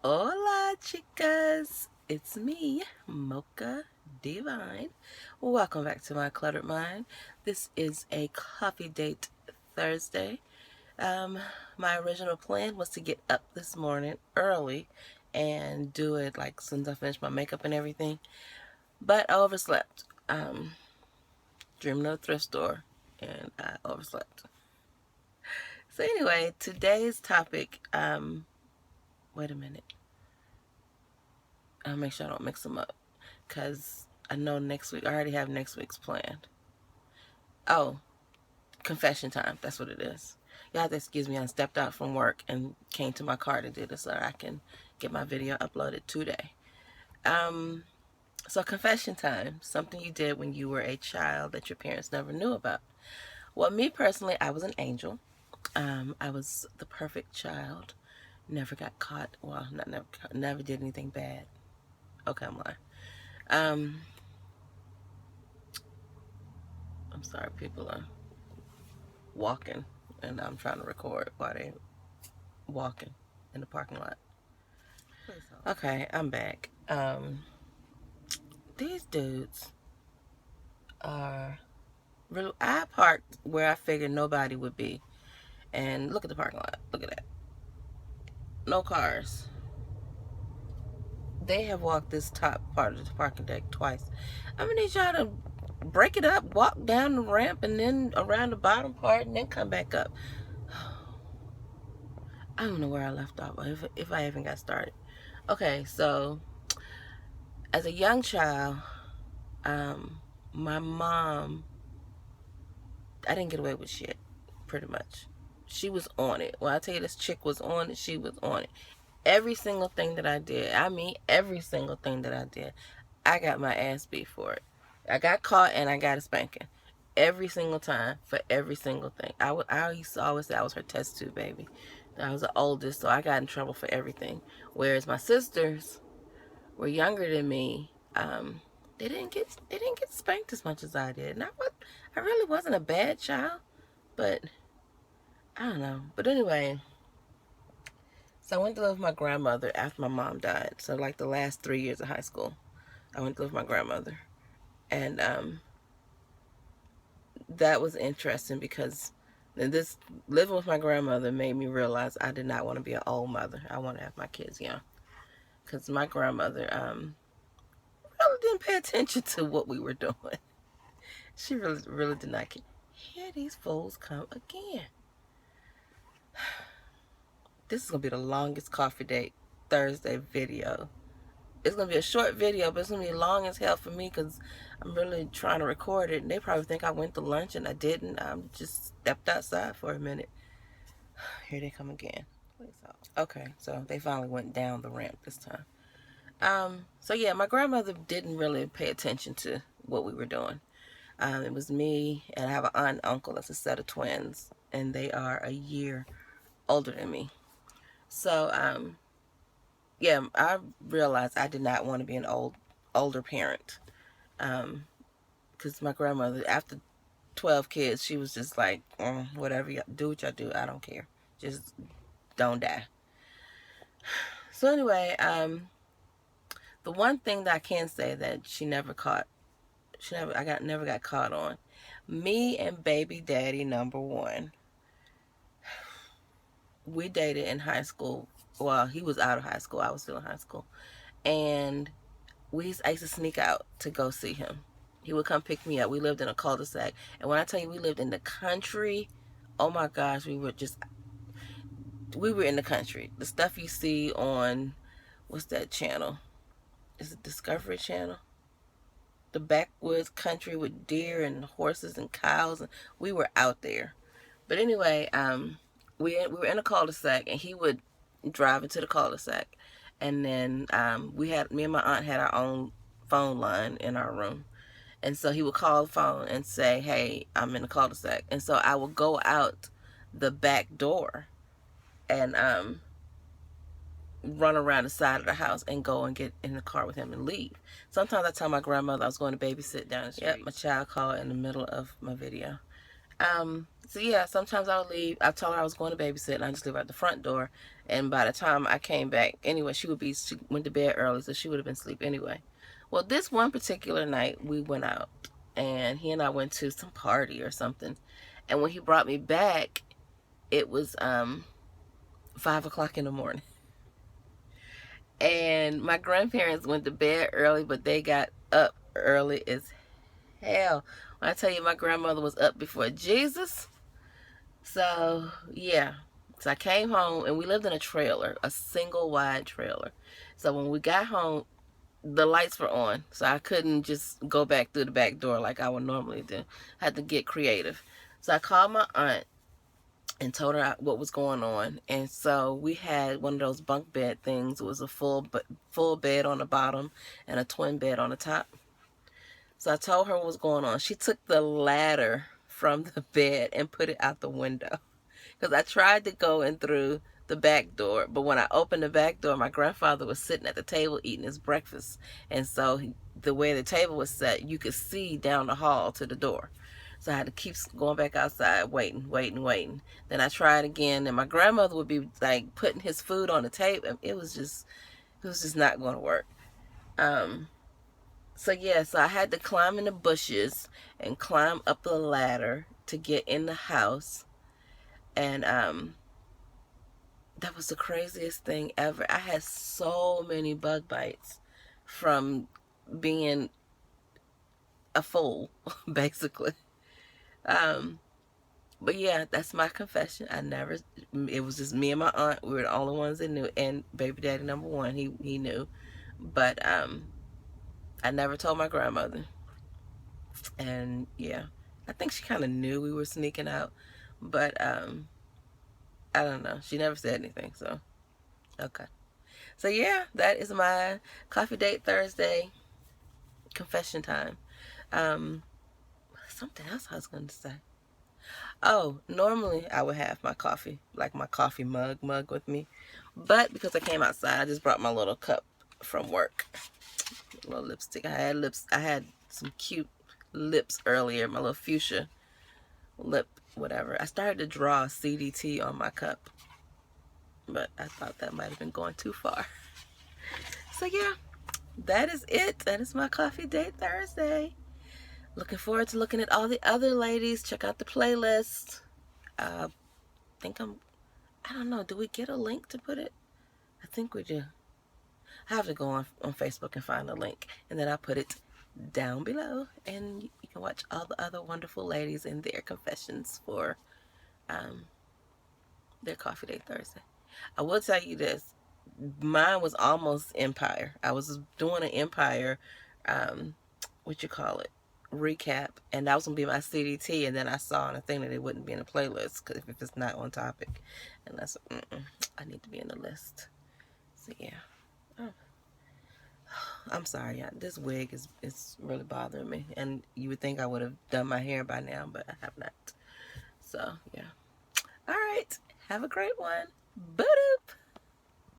Hola, chicas. It's me, Mocha Divine. Welcome back to my cluttered mind. This is a coffee date Thursday. My original plan was to get up this morning early and do it like as soon as I finish my makeup and everything, but I overslept. Dreaming of a thrift store, and I overslept. So anyway, today's topic. Wait a minute. I'll make sure I don't mix them up, because I know next week, I already have next week's planned. Oh, confession time. That's what it is. Y'all have to excuse me. I stepped out from work and came to my car to do this so I can get my video uploaded today. So confession time. Something you did when you were a child that your parents never knew about. Well, me personally, I was an angel. I was the perfect child. Never got caught. Well, never did anything bad. Okay, I'm lying. I'm sorry, people are walking and I'm trying to record while they walking in the parking lot. Okay, I'm back. These dudes are really, I parked where I figured nobody would be, and look at the parking lot. Look at that. No cars. They have walked this top part of the parking deck twice. I'm gonna need y'all to break it up, walk down the ramp, and then around the bottom part, and then come back up. I don't know where I left off, if I even got started. Okay, so as a young child, my mom, I didn't get away with shit, pretty much. She was on it. Well, I tell you, this chick was on it. She was on it. Every single thing that I did, I mean, every single thing that I did, I got my ass beat for it. I got caught and I got a spanking. Every single time for every single thing. I used to always say I was her test tube baby. I was the oldest, so I got in trouble for everything. Whereas my sisters were younger than me, they didn't get spanked as much as I did. And I really wasn't a bad child, but I don't know. But anyway, so I went to live with my grandmother after my mom died. So like the last 3 years of high school, I went to live with my grandmother, and that was interesting because this living with my grandmother made me realize I did not want to be an old mother. I want to have my kids young, because my grandmother really didn't pay attention to what we were doing. She really did not care. Here these fools come again. This is gonna be the longest coffee date Thursday video. It's gonna be a short video, but it's gonna be long as hell for me because I'm really trying to record it. And they probably think I went to lunch and I didn't. I just stepped outside for a minute. Here they come again. Okay, so they finally went down the ramp this time. So yeah, my grandmother didn't really pay attention to what we were doing. It was me, and I have an aunt and uncle that's a set of twins, and they are a year older than me. So, yeah, I realized I did not want to be an older parent. Because my grandmother, after 12 kids, she was just like, whatever, do what y'all do, I don't care. Just don't die. So anyway, the one thing that I can say that she never got caught on. Me and baby daddy number one, we dated in high school. Well, he was out of high school. I was still in high school. And I used to sneak out to go see him. He would come pick me up. We lived in a cul-de-sac. And when I tell you we lived in the country, oh my gosh, we were in the country. The stuff you see on, what's that channel? Is it Discovery Channel? The backwoods country with deer and horses and cows. And we were out there. But anyway, we were in a cul-de-sac, and he would drive into the cul-de-sac, and then me and my aunt had our own phone line in our room, and so he would call the phone and say, "Hey, I'm in the cul-de-sac," and so I would go out the back door and run around the side of the house and go and get in the car with him and leave. Sometimes I tell my grandmother I was going to babysit down the street. Yep, my child called in the middle of my video. So yeah, sometimes I would leave. I told her I was going to babysit, and I just leave her at the front door. And by the time I came back, anyway, she went to bed early, so she would have been asleep anyway. Well, this one particular night, we went out, and he and I went to some party or something. And when he brought me back, it was 5 o'clock in the morning. And my grandparents went to bed early, but they got up early as hell. When I tell you, my grandmother was up before Jesus. So yeah, so I came home, and we lived in a trailer, a single wide trailer. So when we got home, the lights were on, so I couldn't just go back through the back door like I would normally do. I had to get creative. So I called my aunt and told her what was going on. And so we had one of those bunk bed things. It was a full bed on the bottom and a twin bed on the top. So I told her what was going on. She took the ladder from the bed and put it out the window. Because I tried to go in through the back door, but when I opened the back door, my grandfather was sitting at the table eating his breakfast. And so the way the table was set, you could see down the hall to the door. So I had to keep going back outside, waiting. Then I tried again, and my grandmother would be like putting his food on the table. It was just not going to work. So yeah, so I had to climb in the bushes and climb up the ladder to get in the house. And that was the craziest thing ever. I had so many bug bites from being a fool, basically. But yeah, that's my confession. It was just me and my aunt. We were the only ones that knew, and baby daddy number one, he knew. But I never told my grandmother. And yeah, I think she kind of knew we were sneaking out, but I don't know. She never said anything, so okay. So yeah, that is my coffee date Thursday confession time. Um, Something else I was going to say. Oh, normally I would have my coffee, like my coffee mug with me. But because I came outside, I just brought my little cup from work. A little lipstick. I had some cute lips earlier, my little fuchsia lip, whatever. I started to draw CDT on my cup, but I thought that might have been going too far. So yeah, that is it. That is my coffee date Thursday. Looking forward to looking at all the other ladies. Check out the playlist. I don't know, do we get a link to put it? I think we do. I have to go on Facebook and find a link, and then I put it down below, and you can watch all the other wonderful ladies in their confessions for their coffee date Thursday. I will tell you this. Mine was almost Empire. I was doing an Empire, what you call it, recap, and that was going to be my CDT, and then I saw on a thing that it wouldn't be in the playlist because if it's not on topic, and that's, I need to be in the list. So yeah. Oh. I'm sorry, this wig is really bothering me, and you would think I would have done my hair by now, but I have not. So yeah. All right, have a great one. Boop.